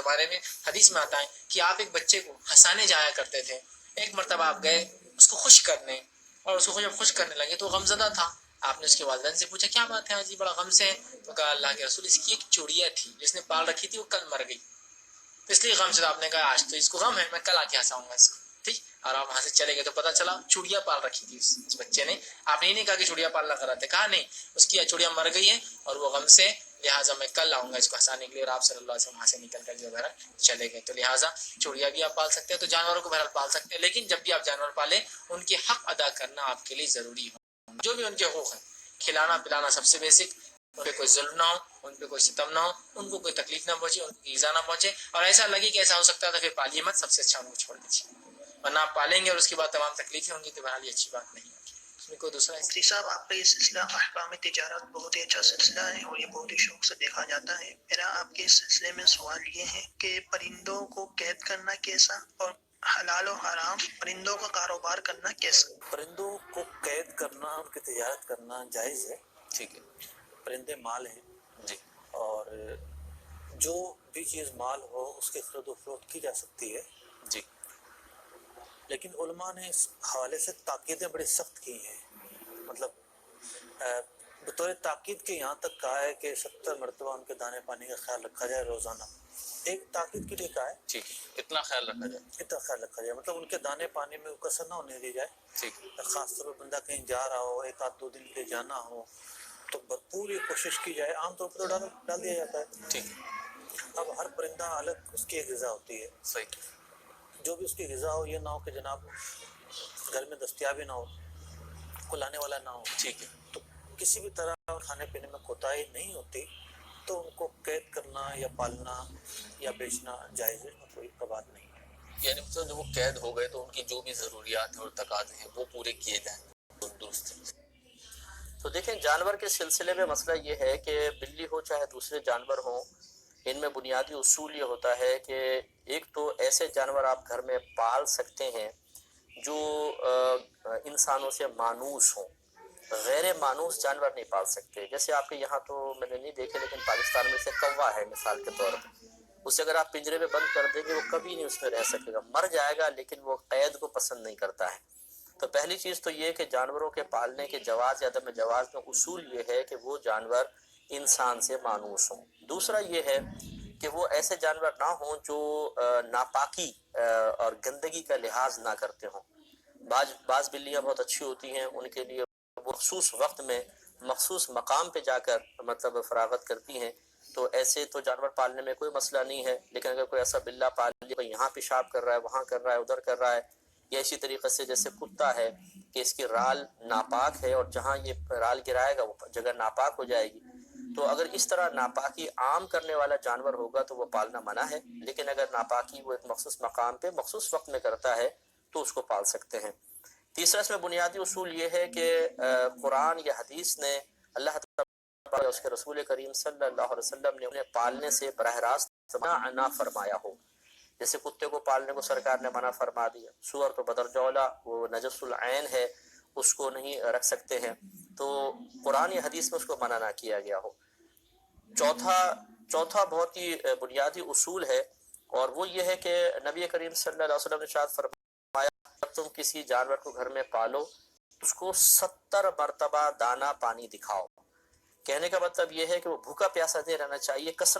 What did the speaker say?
بارے میں حدیث میں آتا ہے کہ آپ ایک بچے کو ہنسانے جایا کرتے تھے. ایک مرتبہ آپ گئے اس کو خوش کرنے, اور اس کو جب خوش کرنے لگے تو غم زدہ تھا. آپ نے اس کے والدین سے پوچھا کیا بات ہے آج بڑا غم سے ہے؟ تو کہا اللہ کے رسول, اس کی ایک چڑیا تھی جس نے پال رکھی تھی, وہ کل مر گئی, تو اس لیے غم زدہ. آپ نے کہا آج تو اس کو غم ہے, میں کل آ کے ہنساؤں گا اس کو, ٹھیک. اور آپ وہاں سے چلے گئے تو پتا چلا چڑیا پال رکھی تھی اس بچے نے. آپ نے یہ نہیں کہا کہ چڑیا پالنا کراتے, کہا نہیں, اس کی چڑیا مر گئی ہے اور وہ غم سے, لہٰذا میں کل آؤں گا اس کو ہنسانے کے لیے. اور آپ صلی اللہ علیہ وسلم وہاں سے نکل کر جو بہرحال چلے گئے. تو لہٰذا چڑیا بھی آپ پال سکتے ہیں, تو جانوروں کو بہرحال پال سکتے ہیں, لیکن جب بھی آپ جانور پالیں ان کے حق ادا کرنا آپ کے لیے ضروری ہو. جو بھی ان کے حقوق ہیں, کھلانا پلانا سب سے بیسک, ان پہ کوئی ظلم نہ ہو, ان پہ کوئی ستم نہ ہو, ان کو کوئی تکلیف نہ پہنچے, ان کو ایذا نہ پہنچے, اور ایسا لگے کہ ایسا ہو سکتا تھا پھر پالیے مت, سب سے اچھا ان کو چھوڑ دیجیے. ورنہ آپ پالیں گے اور اس کے بعد تمام تکلیفیں ہوں گی تو بہرحال یہ اچھی بات نہیں ہوگی. اس میں کوئی دوسرا مفتی صاحب آپ کا یہ سلسلہ احکام تجارت بہت ہی اچھا سلسلہ ہے اور یہ بہت ہی شوق سے دیکھا جاتا ہے. میرا آپ کے اس سلسلے میں سوال یہ ہے کہ پرندوں کو قید کرنا کیسا, اور حلال و حرام پرندوں کا کاروبار کرنا کیسا؟ پرندوں کو قید کرنا, ان کی تجارت کرنا جائز ہے, ٹھیک ہے. پرندے مال ہیں جی, اور جو بھی چیز مال ہو اس کی خرید و فروخت کی جا سکتی ہے جی. لیکن علماء نے اس حوالے سے تاکیدیں بڑی سخت کی ہیں. مطلب بطور تاکید کے یہاں تک کہا ہے کہ 70 مرتبہ ان کے دانے پانی کا خیال رکھا جائے روزانہ. ایک تاکید کے لیے کہا ہے, ٹھیک ہے, اتنا خیال رکھا جائے, اتنا خیال رکھا جائے, مطلب ان کے دانے پانی میں کسر نہ ہونے دی جائے, ٹھیک ہے. خاص طور پر بندہ کہیں جا رہا ہو, ایک آدھ 2 دن کے جانا ہو, تو بھرپور یہ کوشش کی جائے. عام طور پر ڈال دیا جاتا ہے, ٹھیک ہے. اب ہر پرندہ الگ اس کی ایک غذا ہوتی ہے, صحیح. جو بھی اس کی غذا ہو, یہ نہ ہو کہ جناب گھر میں دستیابی نہ ہو, کوئی لانے والا نہ ہو, ٹھیک ہے. تو کسی بھی طرح کھانے پینے میں کوتاہی نہیں ہوتی, تو ان کو قید کرنا یا پالنا یا بیچنا جائز ہے, کوئی بات نہیں ہے. یعنی مطلب جب وہ قید ہو گئے تو ان کی جو بھی ضروریات ہیں اور تقاضے ہیں وہ پورے کیے جائیں, درست ہے. تو دیکھیں جانور کے سلسلے میں مسئلہ یہ ہے کہ بلی ہو چاہے دوسرے جانور ہوں, ان میں بنیادی اصول یہ ہوتا ہے کہ ایک تو ایسے جانور آپ گھر میں پال سکتے ہیں جو انسانوں سے مانوس ہوں, غیر مانوس جانور نہیں پال سکتے. جیسے آپ کے یہاں تو میں نے نہیں دیکھے, لیکن پاکستان میں سے کوا ہے مثال کے طور پر, اسے اگر آپ پنجرے میں بند کر دیں گے وہ کبھی نہیں اس میں رہ سکے گا, مر جائے گا, لیکن وہ قید کو پسند نہیں کرتا ہے. تو پہلی چیز تو یہ کہ جانوروں کے پالنے کے جواز یا عدم جواز میں اصول یہ ہے کہ وہ جانور انسان سے مانوس ہوں. دوسرا یہ ہے کہ وہ ایسے جانور نہ ہوں جو ناپاکی اور گندگی کا لحاظ نہ کرتے ہوں. بعض بلیاں بہت اچھی ہوتی ہیں, ان کے لیے مخصوص وقت میں مخصوص مقام پہ جا کر مطلب فراغت کرتی ہیں, تو ایسے تو جانور پالنے میں کوئی مسئلہ نہیں ہے. لیکن اگر کوئی ایسا بلہ پال لیا, کوئی یہاں پیشاب کر رہا ہے, وہاں کر رہا ہے, ادھر کر رہا ہے, یا اسی طریقے سے جیسے کتا ہے کہ اس کی رال ناپاک ہے اور جہاں یہ رال گرائے گا وہ جگہ ناپاک ہو جائے گی, تو اگر اس طرح ناپاکی عام کرنے والا جانور ہوگا تو وہ پالنا منع ہے. لیکن اگر ناپاکی وہ ایک مخصوص مقام پہ مخصوص وقت میں کرتا ہے تو اس کو پال سکتے ہیں. تیسرا اس میں بنیادی اصول یہ ہے کہ قرآن یا حدیث نے, اللہ تعالیٰ اس کے رسول کریم صلی اللہ علیہ وسلم نے انہیں پالنے سے براہ راست منع فرمایا ہو. جیسے کتے کو پالنے کو سرکار نے منع فرما دیا, سور تو بدرجولا وہ نجس العین ہے, اس کو نہیں رکھ سکتے ہیں, تو قرآن یا حدیث میں اس کو منع نہ کیا گیا ہو. چوتھا بہت ہی بنیادی اصول ہے, اور وہ یہ ہے کہ نبی کریم صلی اللہ علیہ وسلم نے ارشاد فرمایا جب تم کسی جانور کو گھر میں پالو اس کو 70 مرتبہ دانا پانی دکھاؤ. کہنے کا مطلب یہ ہے کہ وہ بھوکا پیاسا نہیں رہنا چاہیے, کثرت